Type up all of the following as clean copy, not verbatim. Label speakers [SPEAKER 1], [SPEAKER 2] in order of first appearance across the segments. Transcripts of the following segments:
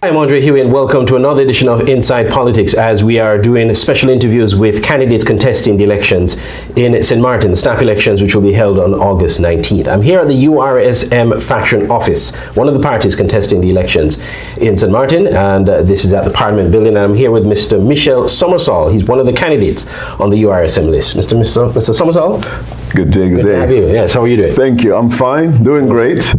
[SPEAKER 1] I'm Andre Huey and welcome to another edition of Inside Politics as we are doing special interviews with candidates contesting the elections in St. Maarten, the snap elections which will be held on August 19th. I'm here at the URSM faction office, one of the parties contesting the elections in St. Maarten, and this is at the Parliament building, and I'm here with Mr. Somersall. He's one of the candidates on the URSM list. Mr. Somersall?
[SPEAKER 2] Good day, good day.
[SPEAKER 1] Good to have you. Yes, how are you doing?
[SPEAKER 2] Thank you. I'm fine, doing great.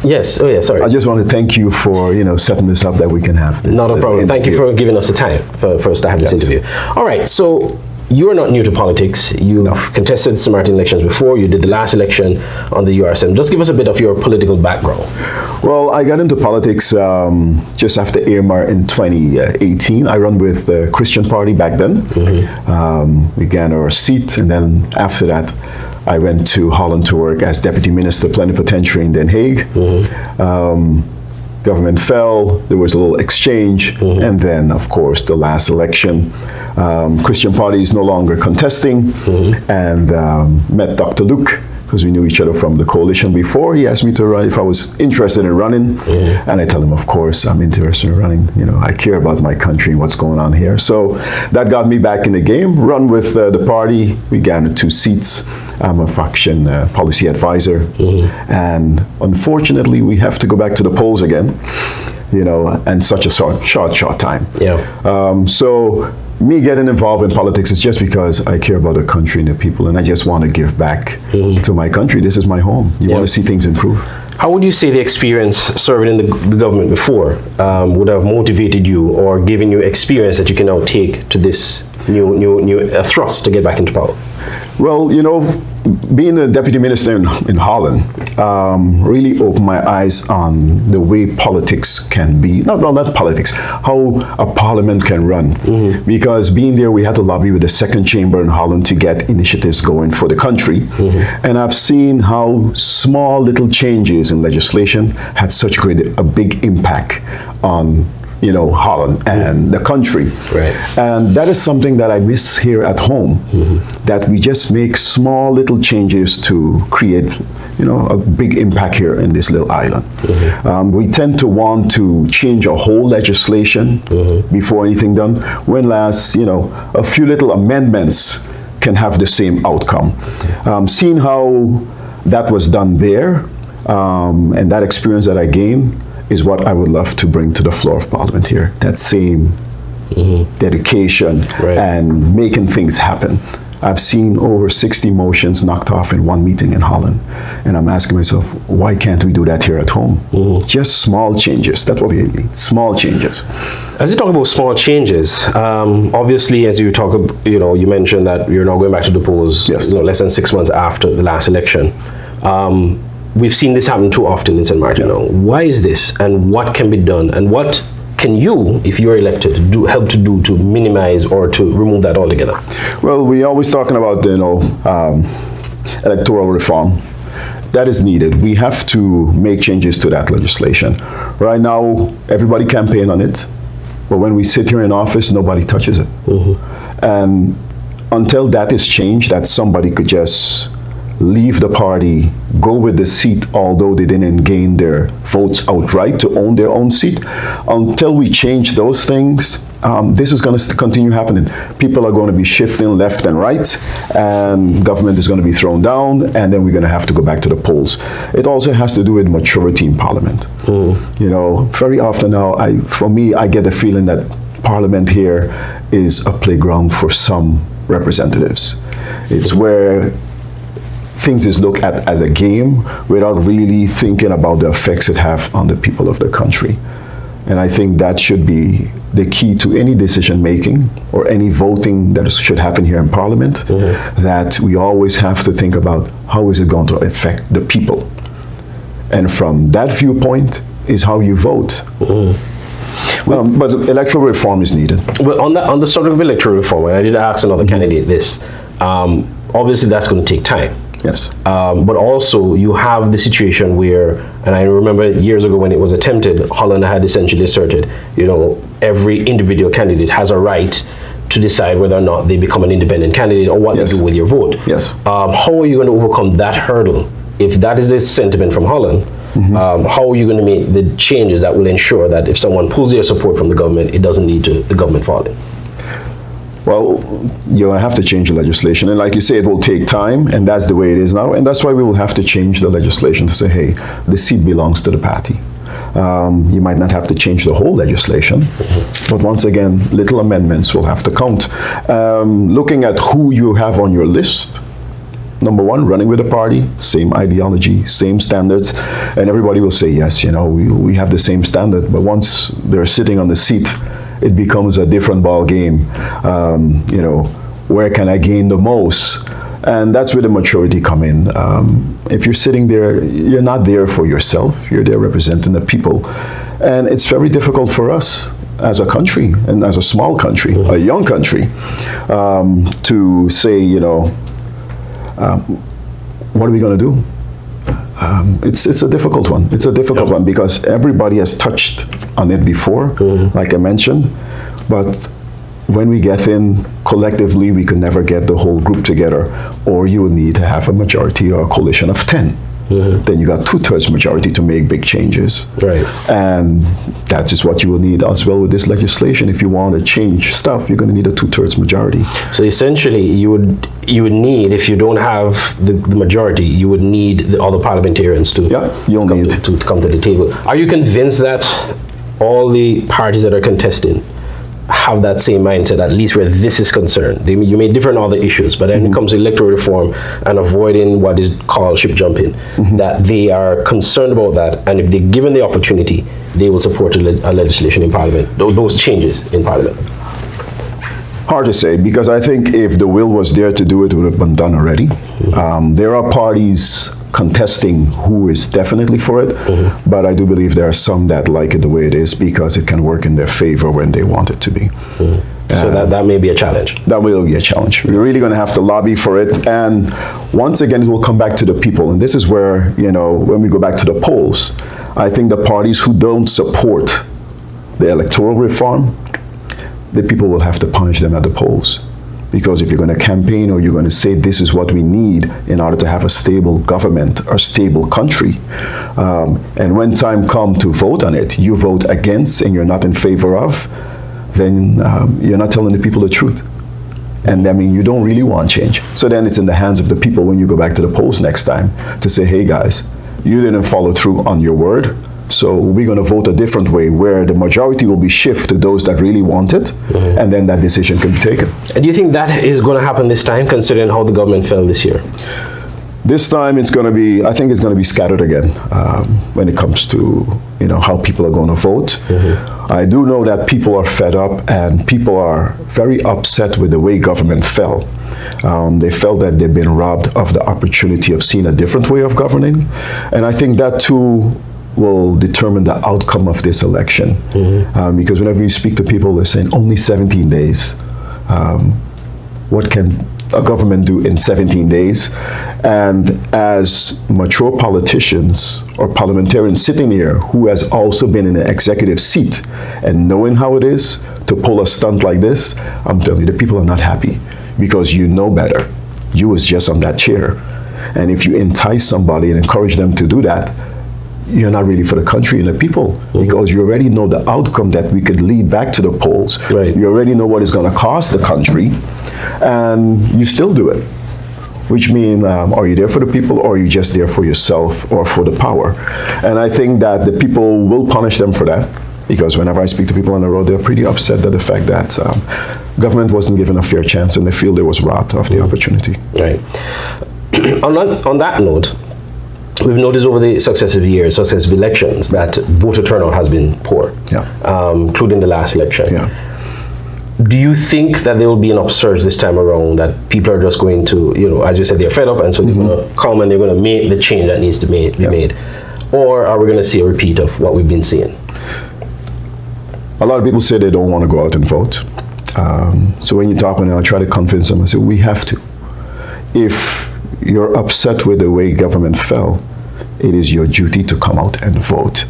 [SPEAKER 1] Yes. Oh, yeah. Sorry.
[SPEAKER 2] I just want to thank you for setting this up that we can have this.
[SPEAKER 1] Not a problem. Thank you for giving us the time for us to have this interview. All right. So you are not new to politics. You've contested St. Maarten elections before. You did the last election on the URSM. Just give us a bit of your political background.
[SPEAKER 2] Well, I got into politics just after AMR in 2018. I run with the Christian Party back then. We got our seat, and then after that, I went to Holland to work as Deputy Minister Plenipotentiary in Den Haag. Government fell, there was a little exchange, and then, of course, the last election. Christian Party is no longer contesting, and met Dr. Luke, because we knew each other from the coalition before. He asked me to run if I was interested in running, and I tell him, of course, I'm interested in running. I care about my country and what's going on here. So that got me back in the game. Run with the party. We garnered 2 seats. I'm a faction policy advisor, and unfortunately, we have to go back to the polls again. And such a short time. So me getting involved in politics is just because I care about the country and the people, and I just want to give back to my country. This is my home. You want to see things improve.
[SPEAKER 1] How would you say the experience serving in the government before would have motivated you or given you experience that you can now take to this new thrust to get back into power? Well,
[SPEAKER 2] being a deputy minister in Holland really opened my eyes on the way politics can be, not politics, how a parliament can run. Because being there, we had to lobby with the second chamber in Holland to get initiatives going for the country. And I've seen how small little changes in legislation had such a big impact on Holland and the country. And that is something that I miss here at home, that we just make small little changes to create a big impact here in this little island. We tend to want to change a whole legislation before anything done, when a few little amendments can have the same outcome. Seeing how that was done there, and that experience that I gained, is what I would love to bring to the floor of Parliament here. That same dedication and making things happen. I've seen over 60 motions knocked off in one meeting in Holland. And I'm asking myself, why can't we do that here at home? Just small changes. That's what we need. Small changes.
[SPEAKER 1] As you talk about small changes, obviously, as you talk, you mentioned that you're now going back to the polls less than 6 months after the last election. We've seen this happen too often in St. Maarten. Why is this, and what can be done, and what can you, if you're elected, help to do to minimize or to remove that altogether?
[SPEAKER 2] Well, we're always talking about electoral reform. That is needed. We have to make changes to that legislation. Right now, everybody campaign on it, but when we sit here in office, nobody touches it. And until that is changed, that somebody could just leave the party, go with the seat, although they didn't gain their votes outright to own their own seat. Until we change those things, this is going to continue happening. People are going to be shifting left and right, and government is going to be thrown down, and then we're going to have to go back to the polls. It also has to do with maturity in Parliament. Very often now, for me, I get the feeling that Parliament here is a playground for some representatives. It's where things is looked at as a game without really thinking about the effects it have on the people of the country. And I think that should be the key to any decision making or any voting that should happen here in Parliament, that we always have to think about how is it going to affect the people. And from that viewpoint is how you vote. But electoral reform is needed.
[SPEAKER 1] Well, on the sort of electoral reform, and I did ask another candidate this, obviously that's going to take time.
[SPEAKER 2] Yes.
[SPEAKER 1] But also you have the situation where, and I remember years ago when it was attempted, Holland had essentially asserted, every individual candidate has a right to decide whether or not they become an independent candidate or what they do with your vote.
[SPEAKER 2] Yes.
[SPEAKER 1] How are you going to overcome that hurdle if that is the sentiment from Holland? How are you going to make the changes that will ensure that if someone pulls their support from the government, it doesn't lead to the government falling?
[SPEAKER 2] Well, you'll have to change the legislation. And like you say, it will take time, and that's the way it is now. And that's why we will have to change the legislation to say, hey, the seat belongs to the party. You might not have to change the whole legislation, but once again, little amendments will have to count. Looking at who you have on your list, number one, running with the party, same ideology, same standards, and everybody will say, yes, you know, we have the same standard, but once they're sitting on the seat, it becomes a different ball game. You know, where can I gain the most? And that's where the maturity come in. If you're sitting there, you're not there for yourself, you're there representing the people. And it's very difficult for us as a country, and as a small country, a young country, to say, you know, what are we going to do? It's a difficult one. It's a difficult one because everybody has touched on it before, like I mentioned, but when we get in collectively, we can never get the whole group together, or you would need to have a majority or a coalition of 10. Then you got 2/3 majority to make big changes. Right. And that's just what you will need as well with this legislation. If you want to change stuff, you're going to need a 2/3 majority.
[SPEAKER 1] So essentially, you would need, if you don't have the majority, you would need the other parliamentarians to come to the table. Are you convinced that all the parties that are contesting have that same mindset, at least where this is concerned? You may differ on other issues, but when it comes to electoral reform and avoiding what is called ship jumping, that they are concerned about that, and if they're given the opportunity, they will support a legislation in Parliament, those changes in Parliament?
[SPEAKER 2] Hard to say, because I think if the will was there to do it, it would have been done already. There are parties contesting who is definitely for it, but I do believe there are some that like it the way it is because it can work in their favor when they want it to be.
[SPEAKER 1] So that may be a challenge.
[SPEAKER 2] That will be a challenge. We're really going to have to lobby for it, and once again, it will come back to the people. And this is where, you know, when we go back to the polls, I think the parties who don't support the electoral reform, the people will have to punish them at the polls. Because if you're going to campaign or you're going to say this is what we need in order to have a stable government or stable country, and when time comes to vote on it, you vote against and you're not in favor of, then you're not telling the people the truth. And I mean, you don't really want change. So then it's in the hands of the people when you go back to the polls next time to say, hey guys, you didn't follow through on your word. So we're going to vote a different way, where the majority will be shifted to those that really want it, and then that decision can be taken.
[SPEAKER 1] And do you think that is going to happen this time, considering how the government fell this year?
[SPEAKER 2] This time it's going to be, I think it's going to be scattered again when it comes to, you know, how people are going to vote. I do know that people are fed up and people are very upset with the way government fell. They felt that they've been robbed of the opportunity of seeing a different way of governing. And I think that too will determine the outcome of this election. Because whenever you speak to people, they're saying only 17 days. What can a government do in 17 days? And as mature politicians or parliamentarians sitting here who has also been in an executive seat and knowing how it is to pull a stunt like this, I'm telling you, the people are not happy because you know better. You was just on that chair. And if you entice somebody and encourage them to do that, you're not really for the country and the people, because you already know the outcome that we could lead back to the polls. You already know what it's going to cost the country, and you still do it. Which means, are you there for the people, or are you just there for yourself or for the power? And I think that the people will punish them for that, because whenever I speak to people on the road, they're pretty upset at the fact that government wasn't given a fair chance, and they feel they was robbed of the opportunity.
[SPEAKER 1] Right. On that note, we've noticed over the successive years, successive elections, that voter turnout has been poor, including the last election. Do you think that there will be an upsurge this time around, that people are just going to, you know, as you said, they're fed up, and so they're going to come and they're going to make the change that needs to be made? Or are we going to see a repeat of what we've been seeing?
[SPEAKER 2] A lot of people say they don't want to go out and vote. So when you talk to them, I try to convince them. I say, we have to. If you're upset with the way government fell, it is your duty to come out and vote.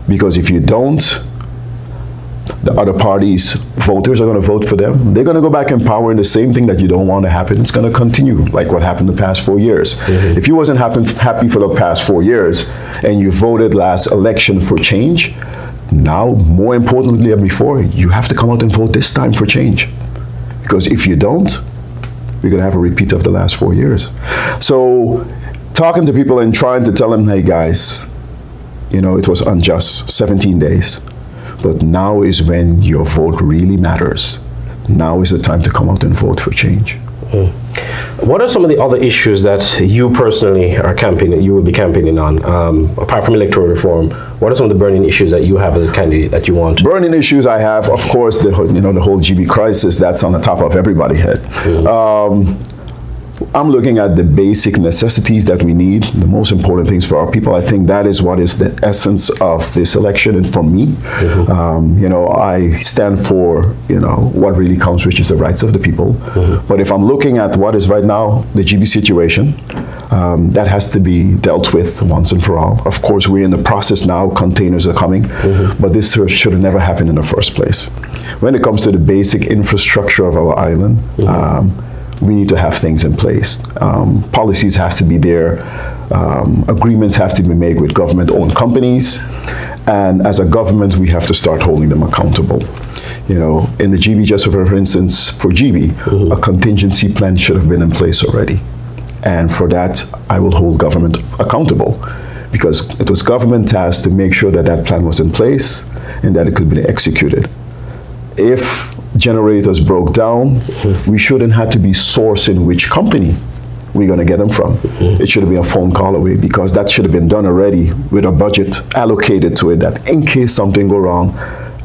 [SPEAKER 2] Because if you don't, The other parties' voters are going to vote for them. They're going to go back in power, and the same thing that you don't want to happen, it's going to continue, like what happened the past 4 years. If you wasn't happy for the past 4 years, and you voted last election for change, now, more importantly than before, you have to come out and vote this time for change. Because if you don't, we're going to have a repeat of the last 4 years. So, talking to people and trying to tell them, hey guys, you know, it was unjust, 17 days. But now is when your vote really matters. Now is the time to come out and vote for change.
[SPEAKER 1] What are some of the other issues that you personally are campaigning, you will be campaigning on, apart from electoral reform? What are some of the burning issues that you have as a candidate that you want?
[SPEAKER 2] Burning issues I have, of course, the whole GB crisis, that's on the top of everybody's head. I'm looking at the basic necessities that we need, the most important things for our people. I think that is what is the essence of this election, and for me, you know, I stand for, you know, what really counts, which is the rights of the people. But if I'm looking at what is right now the GB situation, that has to be dealt with once and for all. Of course, we're in the process now, containers are coming, but this should have never happened in the first place. When it comes to the basic infrastructure of our island, we need to have things in place. Policies have to be there. Agreements have to be made with government-owned companies. And as a government, we have to start holding them accountable. You know, in the GB, just for instance, for GB, a contingency plan should have been in place already. And for that, I will hold government accountable, because it was government task to make sure that that plan was in place and that it could be executed. If generators broke down, we shouldn't have to be sourcing which company we're going to get them from. It should have been a phone call away, because that should have been done already with a budget allocated to it, that in case something go wrong,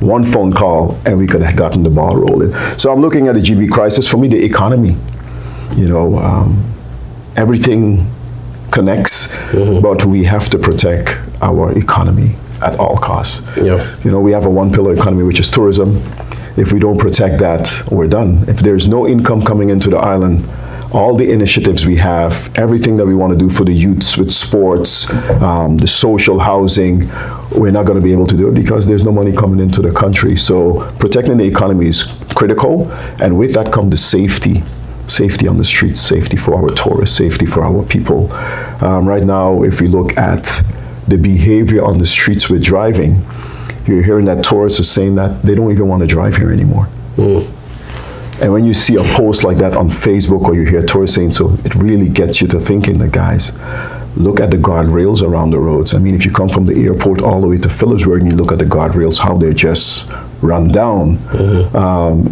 [SPEAKER 2] one phone call and we could have gotten the ball rolling. So I'm looking at the GB crisis. For me, the economy, you know, everything connects, but we have to protect our economy at all costs. You know, we have a one-pillar economy, which is tourism. If we don't protect that, we're done. If there's no income coming into the island, all the initiatives we have, everything that we want to do for the youths with sports, the social housing, we're not going to be able to do it because there's no money coming into the country. So protecting the economy is critical, and with that comes the safety. Safety on the streets, safety for our tourists, safety for our people. Right now, if we look at the behavior on the streets with driving, you're hearing that tourists are saying that they don't even want to drive here anymore. And when you see a post like that on Facebook, or you hear tourists saying so, it really gets you to thinking that, guys, look at the guardrails around the roads. I mean, if you come from the airport all the way to Phillipsburg and you look at the guardrails, how they're just run down,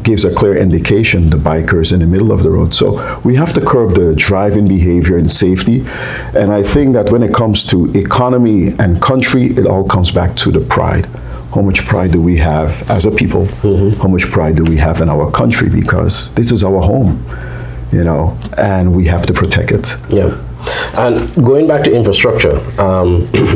[SPEAKER 2] gives a clear indication the bikers in the middle of the road. So we have to curb the driving behavior and safety. And I think that when it comes to economy and country, it all comes back to the pride. How much pride do we have as a people? How much pride do we have in our country? Because this is our home, you know, and we have to protect it.
[SPEAKER 1] Yeah. And going back to infrastructure,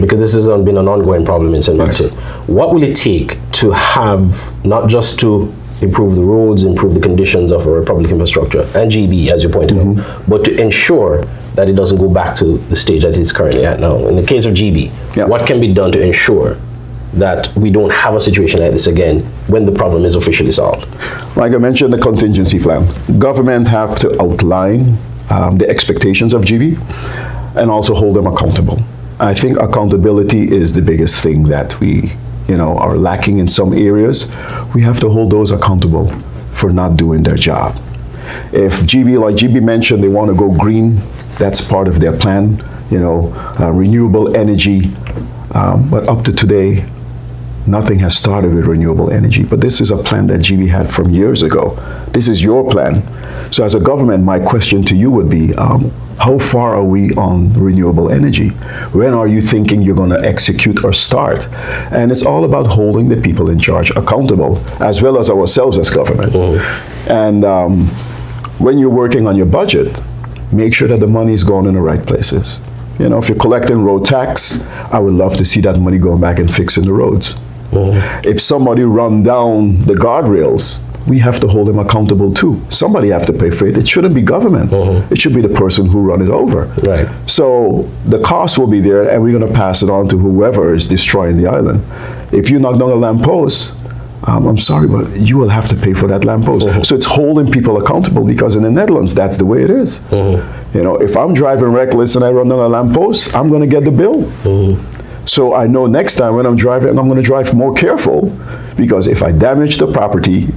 [SPEAKER 1] because this has been an ongoing problem in St. Martin, what will it take to have, not just to improve the roads, improve the conditions of our public infrastructure, and GB, as you pointed out, but to ensure that it doesn't go back to the stage that it's currently at now? In the case of GB, what can be done to ensure that we don't have a situation like this again when the problem is officially solved?
[SPEAKER 2] Like I mentioned, the contingency plan. Government have to outline the expectations of GB and also hold them accountable. I think accountability is the biggest thing that we, you know, are lacking in some areas. We have to hold those accountable for not doing their job. If GB, like GB mentioned, they want to go green, that's part of their plan, you know, renewable energy. But up to today, nothing has started with renewable energy. But this is a plan that GB had from years ago. This is your plan. So as a government, my question to you would be, how far are we on renewable energy? When are you thinking you're going to execute or start? And it's all about holding the people in charge accountable, as well as ourselves as government. And when you're working on your budget, make sure that the money is going in the right places. You know, if you're collecting road tax, I would love to see that money going back and fixing the roads. If somebody run down the guardrails, we have to hold them accountable too. Somebody have to pay for it. It shouldn't be government. It should be the person who run it over. So the cost will be there, and we're going to pass it on to whoever is destroying the island. If you knock down a lamppost, I'm sorry, but you will have to pay for that lamppost. So it's holding people accountable, because in the Netherlands, that's the way it is. You know, if I'm driving reckless and I run on a lamppost, I'm going to get the bill. So I know next time when I'm driving, I'm going to drive more careful, because if I damage the property,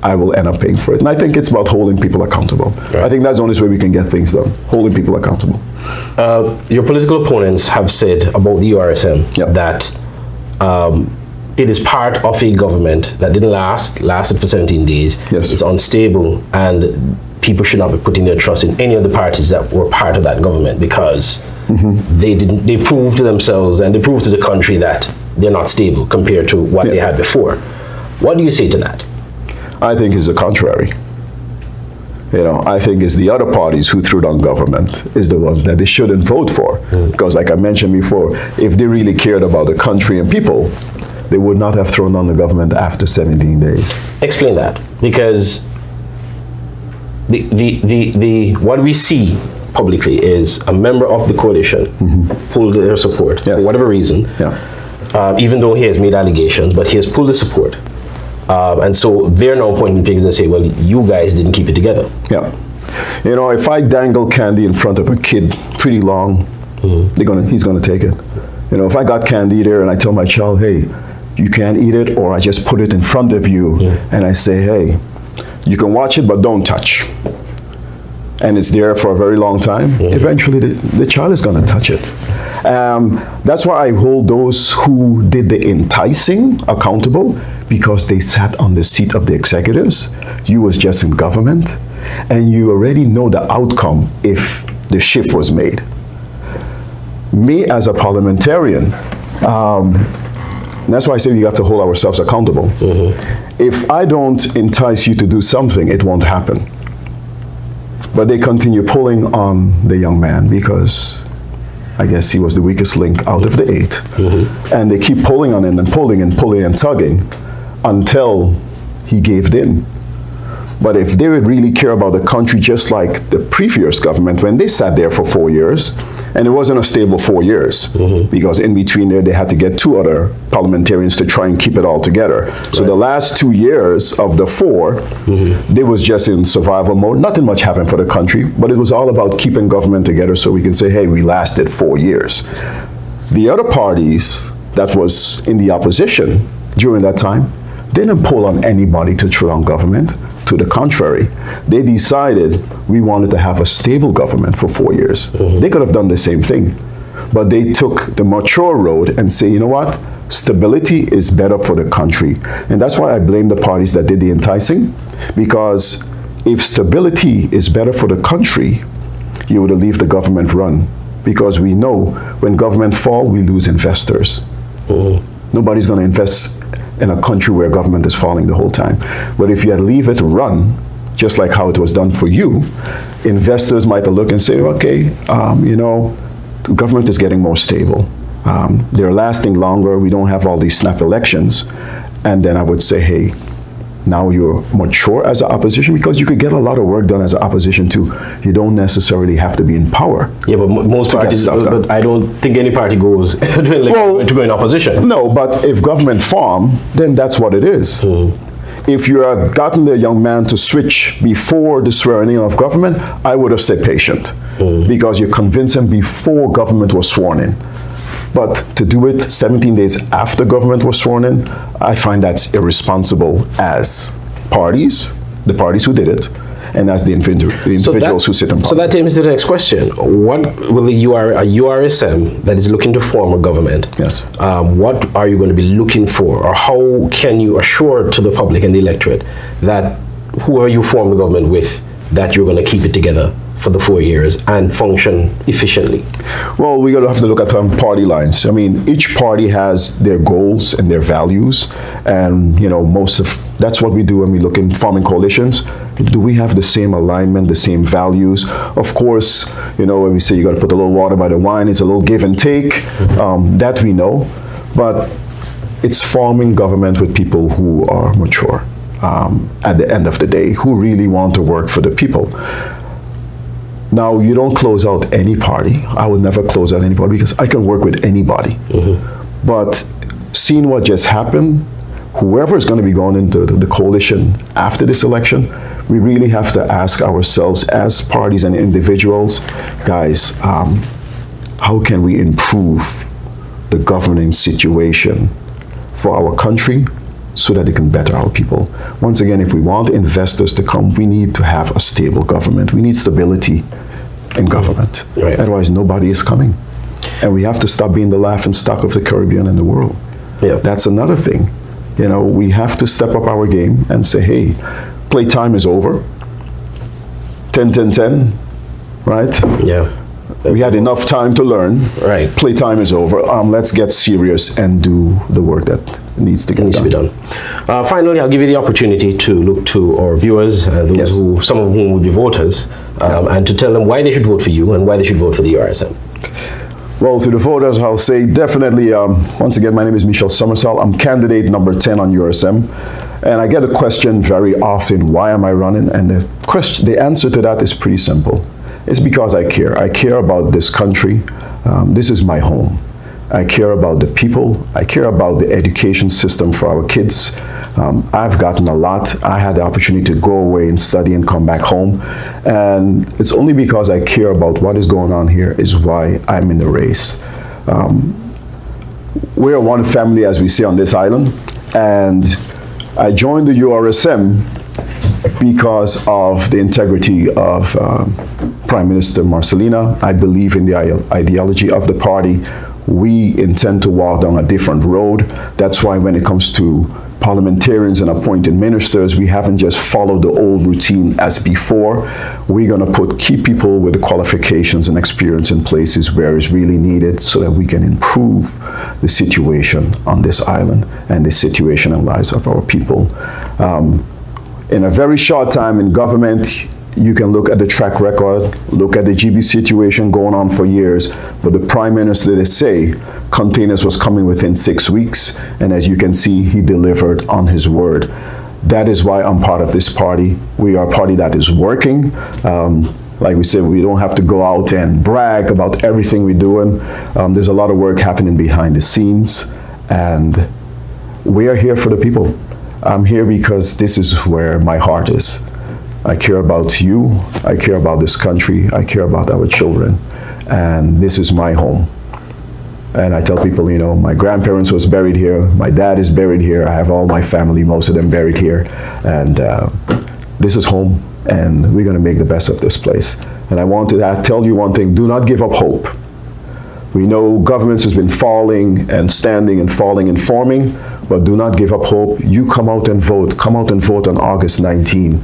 [SPEAKER 2] I will end up paying for it. And I think it's about holding people accountable. Right. I think that's the only way we can get things done, holding people accountable.
[SPEAKER 1] Your political opponents have said about the URSM that it is part of a government that didn't lasted for 17 days.
[SPEAKER 2] Yes.
[SPEAKER 1] It's unstable, and people should not be putting their trust in any of the parties that were part of that government, because they proved to themselves and they proved to the country that they're not stable compared to what they had before. What do you say to that?
[SPEAKER 2] I think it's the contrary. You know, I think it's the other parties who threw down government is the ones that they shouldn't vote for. Because like I mentioned before, if they really cared about the country and people, they would not have thrown down the government after 17 days.
[SPEAKER 1] Explain that, because what we see publicly is a member of the coalition pulled their support for whatever reason, even though he has made allegations, but he has pulled the support. And so they're now pointing fingers and say, well, you guys didn't keep it together. Yeah.
[SPEAKER 2] You know, if I dangle candy in front of a kid pretty long, he's gonna take it. You know, if I got candy there and I tell my child, hey, you can't eat it, or I just put it in front of you and I say, hey, you can watch it, but don't touch. And it's there for a very long time, eventually the child is gonna touch it. That's why I hold those who did the enticing accountable, because they sat on the seat of the executives. You was just in government, and you already know the outcome if the shift was made. Me as a parliamentarian, that's why I say we have to hold ourselves accountable. If I don't entice you to do something, it won't happen. But they continue pulling on the young man because I guess he was the weakest link out of the 8. And they keep pulling on him and pulling and pulling and tugging until he gave in. But if they would really care about the country, just like the previous government, when they sat there for 4 years, and it wasn't a stable 4 years, because in between there they had to get 2 other parliamentarians to try and keep it all together. So the last 2 years of the 4, they was just in survival mode. Nothing much happened for the country, but it was all about keeping government together so we can say, hey, we lasted 4 years. The other parties that was in the opposition during that time didn't pull on anybody to throw down government. To the contrary, they decided we wanted to have a stable government for 4 years. They could have done the same thing, but they took the mature road and say, you know what, stability is better for the country. And that's why I blame the parties that did the enticing, because if stability is better for the country, you would leave the government run, because we know when government fall, we lose investors. Nobody's going to invest in a country where government is falling the whole time. But if you leave it run, just like how it was done for you, investors might look and say, okay, you know, the government is getting more stable. They're lasting longer. We don't have all these snap elections. And then I would say, hey, now you're mature as an opposition, because you could get a lot of work done as an opposition too. You don't necessarily have to be in power.
[SPEAKER 1] Yeah, but most parties, but I don't think any party goes to go in opposition.
[SPEAKER 2] No, but if government form, then that's what it is. If you have gotten the young man to switch before the swearing in of government, I would have said patient, because you convinced him before government was sworn in. But to do it 17 days after government was sworn in, I find that's irresponsible as parties, the parties who did it, and as the individuals who sit in power.
[SPEAKER 1] So that takes me to the next question. What will a URSM that is looking to form a government, what are you going to be looking for, or how can you assure to the public and the electorate that whoever you form the government with, that you're going to keep it together for the 4 years and function efficiently?
[SPEAKER 2] Well, we're going to have to look at party lines. I mean, each party has their goals and their values, and you know, that's what we do when we look in forming coalitions. Do we have the same alignment, the same values? Of course, you know, when we say you got to put a little water by the wine, it's a little give and take. That we know, but it's forming government with people who are mature at the end of the day, who really want to work for the people. Now, you don't close out any party. I would never close out any party, because I can work with anybody. But seeing what just happened, whoever is going to be going into the coalition after this election, we really have to ask ourselves as parties and individuals, guys, how can we improve the governing situation for our country so that it can better our people? Once again, if we want investors to come, we need to have a stable government. We need stability in government. Right. Otherwise, nobody is coming. And we have to stop being the laughing stock of the Caribbean and the world. Yeah. That's another thing. You know, we have to step up our game and say, hey, playtime is over. 10-10-10, right? Yeah. We had enough time to learn. Right. Playtime is over. Let's get serious and do the work that needs to get done.
[SPEAKER 1] Finally, I'll give you the opportunity to look to our viewers, those yes. who, some of whom would be voters, and to tell them why they should vote for you and why they should vote for the URSM.
[SPEAKER 2] Well, to the voters, I'll say definitely, once again, my name is Somersall. I'm candidate number 10 on URSM. And I get a question very often, why am I running? And the answer to that is pretty simple. It's because I care. I care about this country. This is my home. I care about the people. I care about the education system for our kids. I've gotten a lot. I had the opportunity to go away and study and come back home. And it's only because I care about what is going on here is why I'm in the race. We're one family, as we say, on this island. And I joined the URSM because of the integrity of Prime Minister Marcelina. I believe in the ideology of the party. We intend to walk down a different road. That's why when it comes to parliamentarians and appointed ministers, we haven't just followed the old routine as before. We're going to put key people with the qualifications and experience in places where it's really needed so that we can improve the situation on this island and the situation and lives of our people. In a very short time in government, you can look at the track record, look at the GB situation going on for years, but the Prime Minister, they say, containers was coming within 6 weeks, and as you can see, he delivered on his word. That is why I'm part of this party. We are a party that is working. Like we said, we don't have to go out and brag about everything we're doing. There's a lot of work happening behind the scenes, and we are here for the people. I'm here because this is where my heart is. I care about you, I care about this country, I care about our children, and this is my home. And I tell people, you know, my grandparents was buried here, my dad is buried here, I have all my family, most of them buried here, and this is home, and we're gonna make the best of this place. And I want to tell you one thing, do not give up hope. We know governments has been falling and standing and falling and forming, but do not give up hope. You come out and vote on August 19.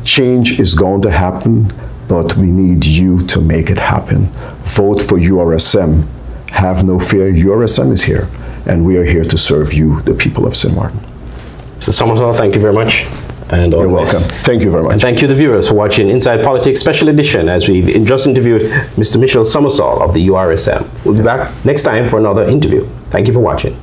[SPEAKER 2] Change is going to happen, but we need you to make it happen. Vote for URSM. Have no fear, URSM is here, and we are here to serve you, the people of St. Maarten.
[SPEAKER 1] Mr. Somersall, thank you very much. And
[SPEAKER 2] you're welcome. Thank you very much.
[SPEAKER 1] And thank you, the viewers, for watching Inside Politics Special Edition, as we've just interviewed Mr. Somersall of the URSM. We'll be back next time for another interview. Thank you for watching.